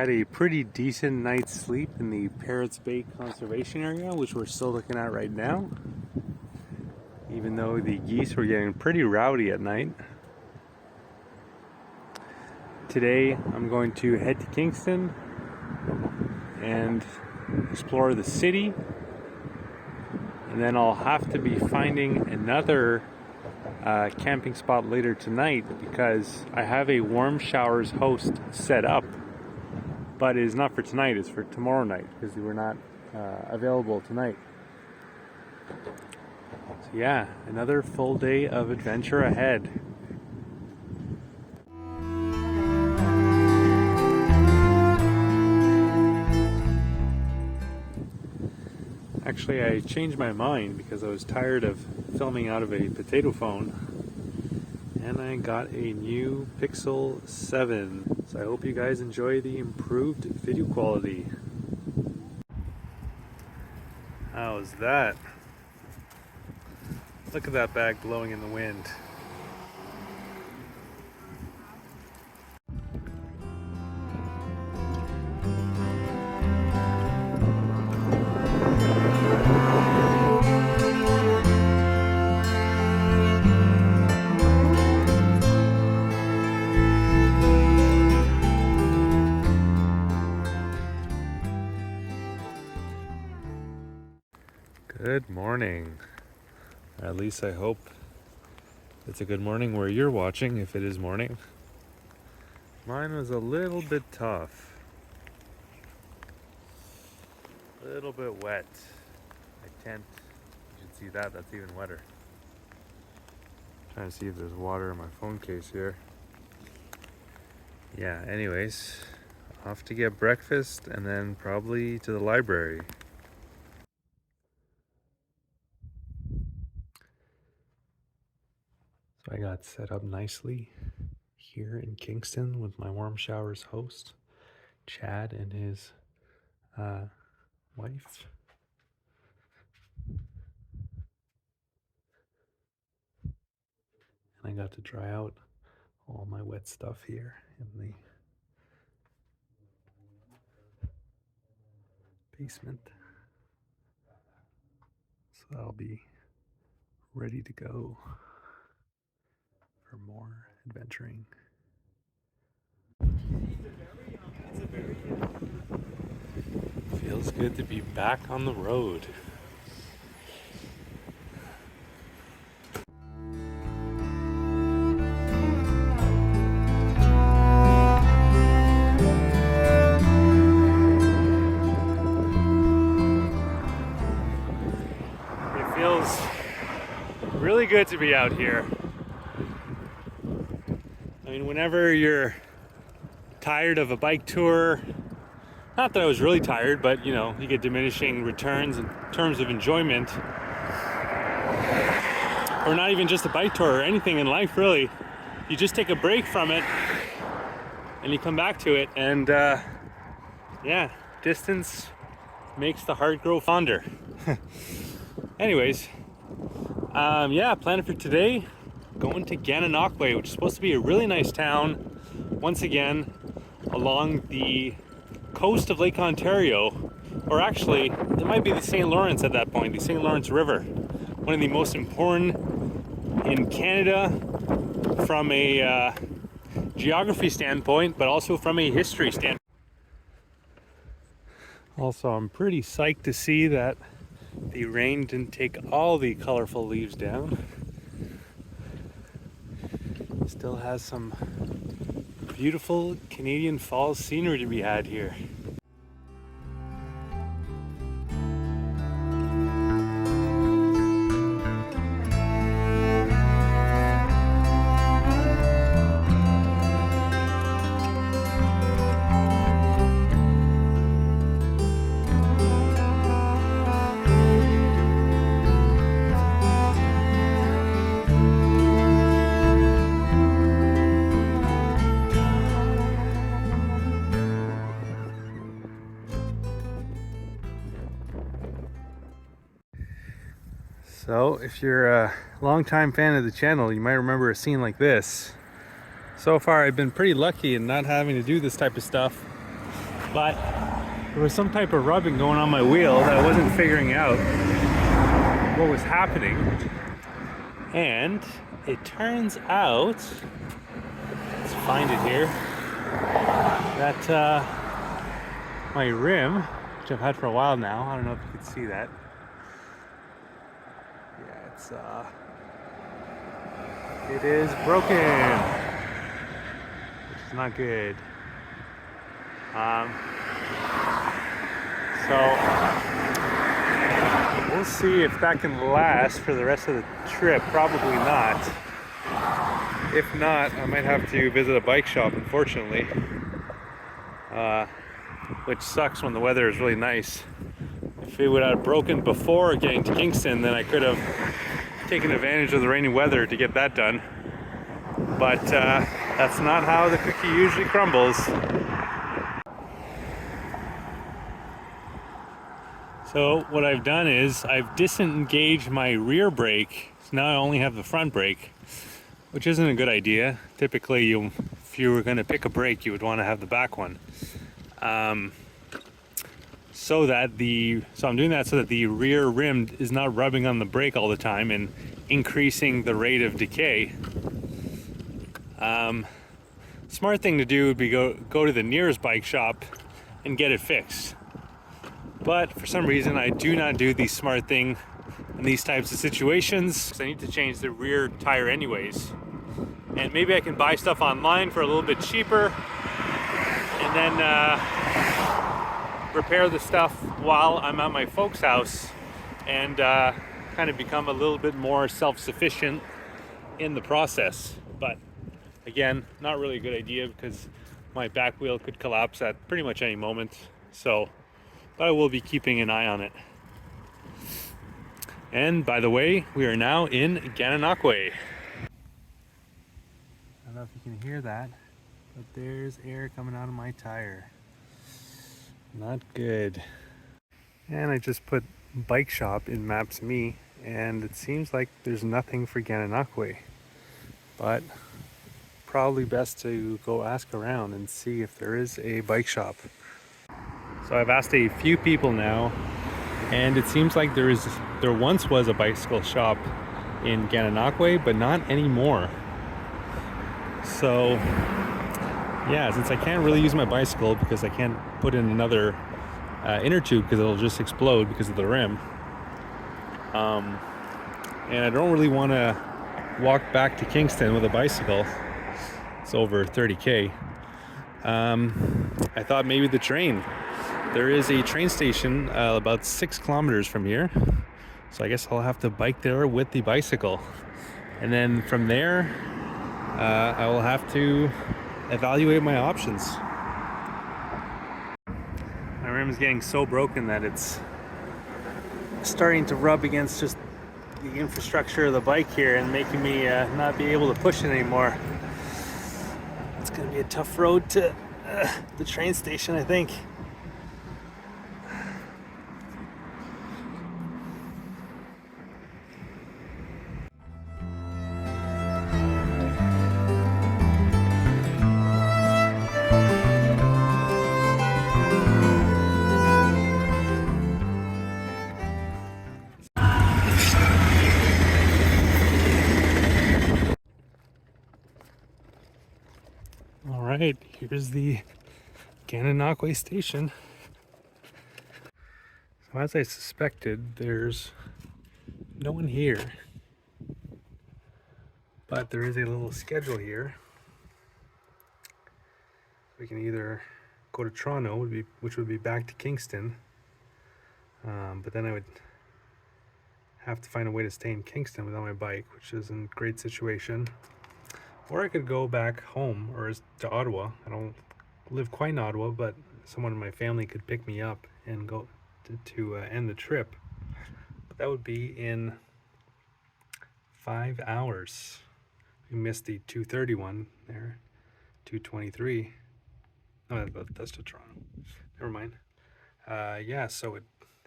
had a pretty decent night's sleep in the Parrots Bay Conservation Area, which we're still looking at right now. Even though the geese were getting pretty rowdy at night. Today I'm going to head to Kingston and explore the city. And then I'll have to be finding another camping spot later tonight because I have a warm showers host set up. But it is not for tonight, it's for tomorrow night because they were not available tonight. So yeah, another full day of adventure ahead. Actually, I changed my mind because I was tired of filming out of a potato phone. And I got a new Pixel 7. So I hope you guys enjoy the improved video quality. How's that? Look at that bag blowing in the wind. Good morning. At least I hope it's a good morning where you're watching, if it is morning. Mine was a little bit tough. A little bit wet. My tent, you should see that, that's even wetter. Trying to see if there's water in my phone case here. Yeah, anyways, off to get breakfast and then probably to the library. So I got set up nicely here in Kingston with my warm showers host, Chad, and his wife. And I got to dry out all my wet stuff here in the basement. So I'll be ready to go for more adventuring. Feels good to be back on the road. It feels really good to be out here. I mean, whenever you're tired of a bike tour, not that I was really tired, but you know, you get diminishing returns in terms of enjoyment, or not even just a bike tour or anything in life really. You just take a break from it and you come back to it, and yeah, distance makes the heart grow fonder. Anyways, yeah, planning for today, going to Gananoque, which is supposed to be a really nice town, once again, along the coast of Lake Ontario, or actually, it might be the St. Lawrence at that point, the St. Lawrence River, one of the most important in Canada from a geography standpoint, but also from a history standpoint. Also, I'm pretty psyched to see that the rain didn't take all the colorful leaves down. Still has some beautiful Canadian fall scenery to be had here. So if you're a longtime fan of the channel, you might remember a scene like this. So far I've been pretty lucky in not having to do this type of stuff but there was some type of rubbing going on my wheel that I wasn't figuring out what was happening. And it turns out, let's find it here, that my rim, which I've had for a while now, I don't know if you can see that. Yeah, it is broken, which is not good. So we'll see if that can last for the rest of the trip. Probably not. If not, I might have to visit a bike shop, unfortunately. Which sucks when the weather is really nice. If it would have broken before getting to Kingston, then I could have taken advantage of the rainy weather to get that done. But that's not how the cookie usually crumbles. So what I've done is I've disengaged my rear brake. So now I only have the front brake, which isn't a good idea. Typically, if you were going to pick a brake, you would want to have the back one. So I'm doing that so that the rear rim is not rubbing on the brake all the time and increasing the rate of decay. Smart thing to do would be go to the nearest bike shop and get it fixed. But for some reason, I do not do the smart thing in these types of situations. I need to change the rear tire anyways. And maybe I can buy stuff online for a little bit cheaper and then repair the stuff while I'm at my folks' house and kind of become a little bit more self-sufficient in the process. But again, not really a good idea because my back wheel could collapse at pretty much any moment. But I will be keeping an eye on it. And by the way, we are now in Gananoque. I don't know if you can hear that, but there's air coming out of my tire. Not good. And I just put bike shop in Maps.me, and it seems like there's nothing for Gananoque. But probably best to go ask around and see if there is a bike shop. So I've asked a few people now, and it seems like there once was a bicycle shop in Gananoque, but not anymore. So yeah, since I can't really use my bicycle because I can't put in another inner tube because it'll just explode because of the rim, and I don't really want to walk back to Kingston with a bicycle. It's over 30K. I thought maybe the train. There is a train station about 6 kilometers from here, so I guess I'll have to bike there with the bicycle, and then from there I will have to evaluate my options. My rim is getting so broken that it's starting to rub against just the infrastructure of the bike here and making me not be able to push it anymore. It's gonna be a tough road to the train station, I think. All right, here's the Gananoque station. So as I suspected, there's no one here, but there is a little schedule here. We can either go to Toronto, which would be back to Kingston, but then I would have to find a way to stay in Kingston without my bike, which isn't a great situation. Or I could go back home or to Ottawa. I don't live quite in Ottawa, but someone in my family could pick me up and go to end the trip. But that would be in 5 hours. We missed the 2:30 one there, 2:23. No, that's to Toronto. Never mind. Yeah, so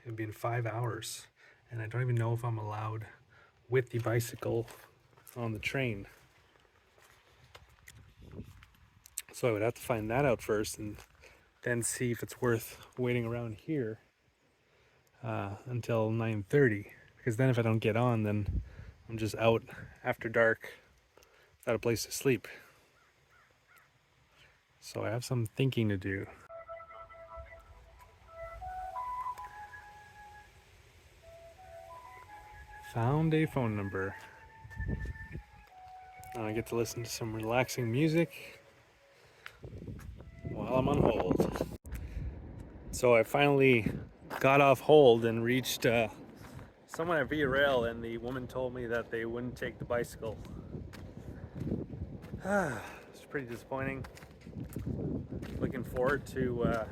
it'd be in 5 hours, and I don't even know if I'm allowed with the bicycle on the train. So I would have to find that out first, and then see if it's worth waiting around here until 9:30. Because then if I don't get on, then I'm just out after dark without a place to sleep. So I have some thinking to do. Found a phone number. Now I get to listen to some relaxing music while I'm on hold. So I finally got off hold and reached someone at Via Rail, and the woman told me that they wouldn't take the bicycle. It's pretty disappointing. Looking forward to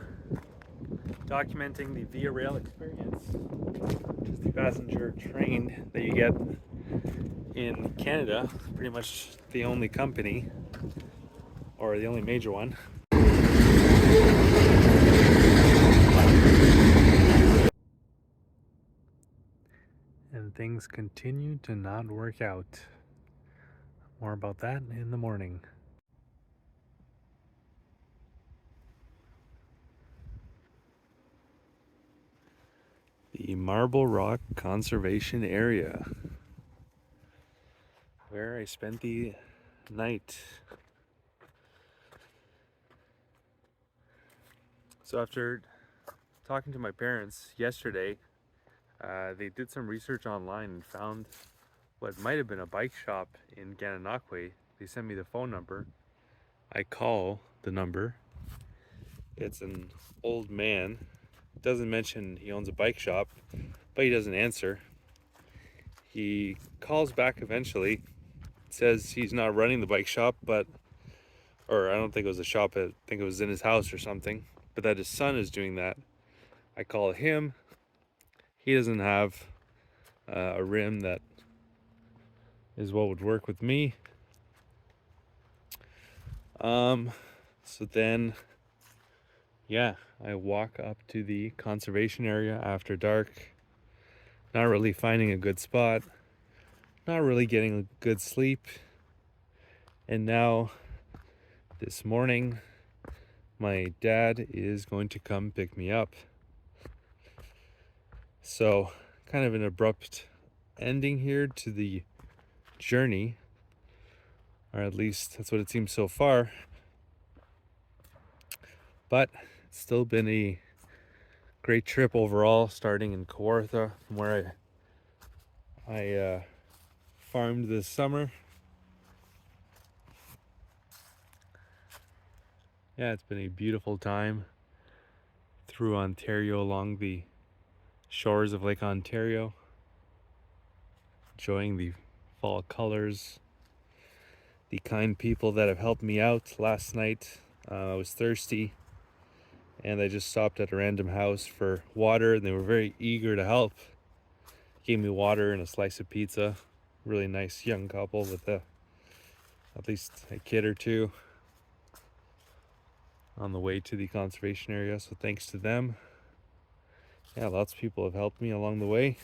documenting the Via Rail experience, which is the passenger train that you get in Canada. Pretty much the only company, or the only major one. And things continue to not work out. More about that in the morning. The Marble Rock Conservation Area, where I spent the night. So after talking to my parents yesterday, they did some research online and found what might have been a bike shop in Gananoque. They sent me the phone number. I call the number. It's an old man. Doesn't mention he owns a bike shop, but he doesn't answer. He calls back eventually, says he's not running the bike shop, or I don't think it was a shop, I think it was in his house or something, but that his son is doing that. I call him. He doesn't have a rim that is what would work with me. So then, yeah, I walk up to the conservation area after dark, not really finding a good spot, not really getting a good sleep. And now, this morning, my dad is going to come pick me up. So, kind of an abrupt ending here to the journey, or at least that's what it seems so far. But it's still been a great trip overall, starting in Kawartha, from where I farmed this summer. Yeah, it's been a beautiful time through Ontario, along the shores of Lake Ontario, enjoying the fall colors, the kind people that have helped me out. Last night I was thirsty and I just stopped at a random house for water, and they were very eager to help. Gave me water and a slice of pizza. Really nice young couple with at least a kid or two on the way to the conservation area, so thanks to them. Yeah, lots of people have helped me along the way.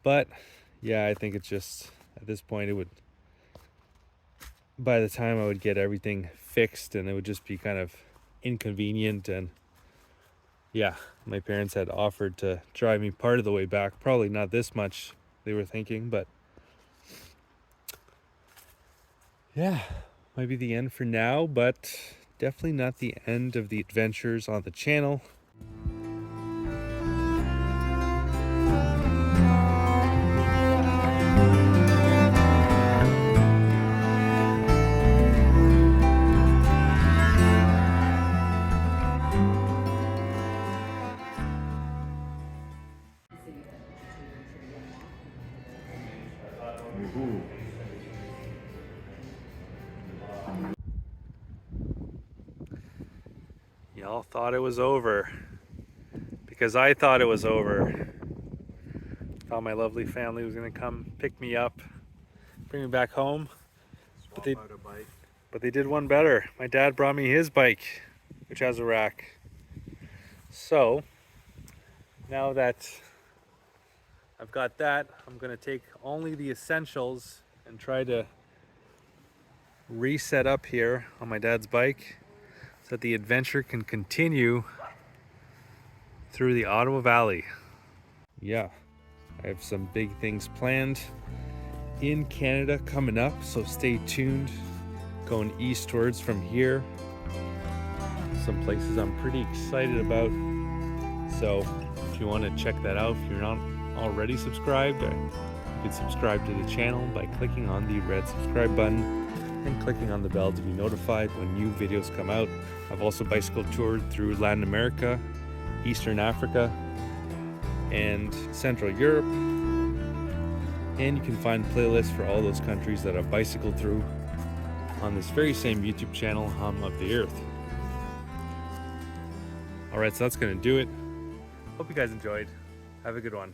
But yeah, I think it's just, at this point, it would, by the time I would get everything fixed, and it would just be kind of inconvenient. And yeah, my parents had offered to drive me part of the way back. Probably not this much, they were thinking, but yeah, might be the end for now, but definitely not the end of the adventures on the channel. Y'all thought it was over, because I thought it was over. Thought my lovely family was gonna come pick me up, bring me back home, but they did one better. My dad brought me his bike, which has a rack. So now that I've got that, I'm gonna take only the essentials and try to reset up here on my dad's bike. that the adventure can continue through the Ottawa Valley. Yeah, I have some big things planned in Canada coming up, so stay tuned. Going eastwards from here. Some places I'm pretty excited about. So if you want to check that out, if you're not already subscribed, you can subscribe to the channel by clicking on the red subscribe button and clicking on the bell to be notified when new videos come out. I've also bicycle toured through Latin America, Eastern Africa, and Central Europe. And you can find playlists for all those countries that I've bicycled through on this very same YouTube channel, Hum of the Earth. Alright, so that's going to do it. Hope you guys enjoyed. Have a good one.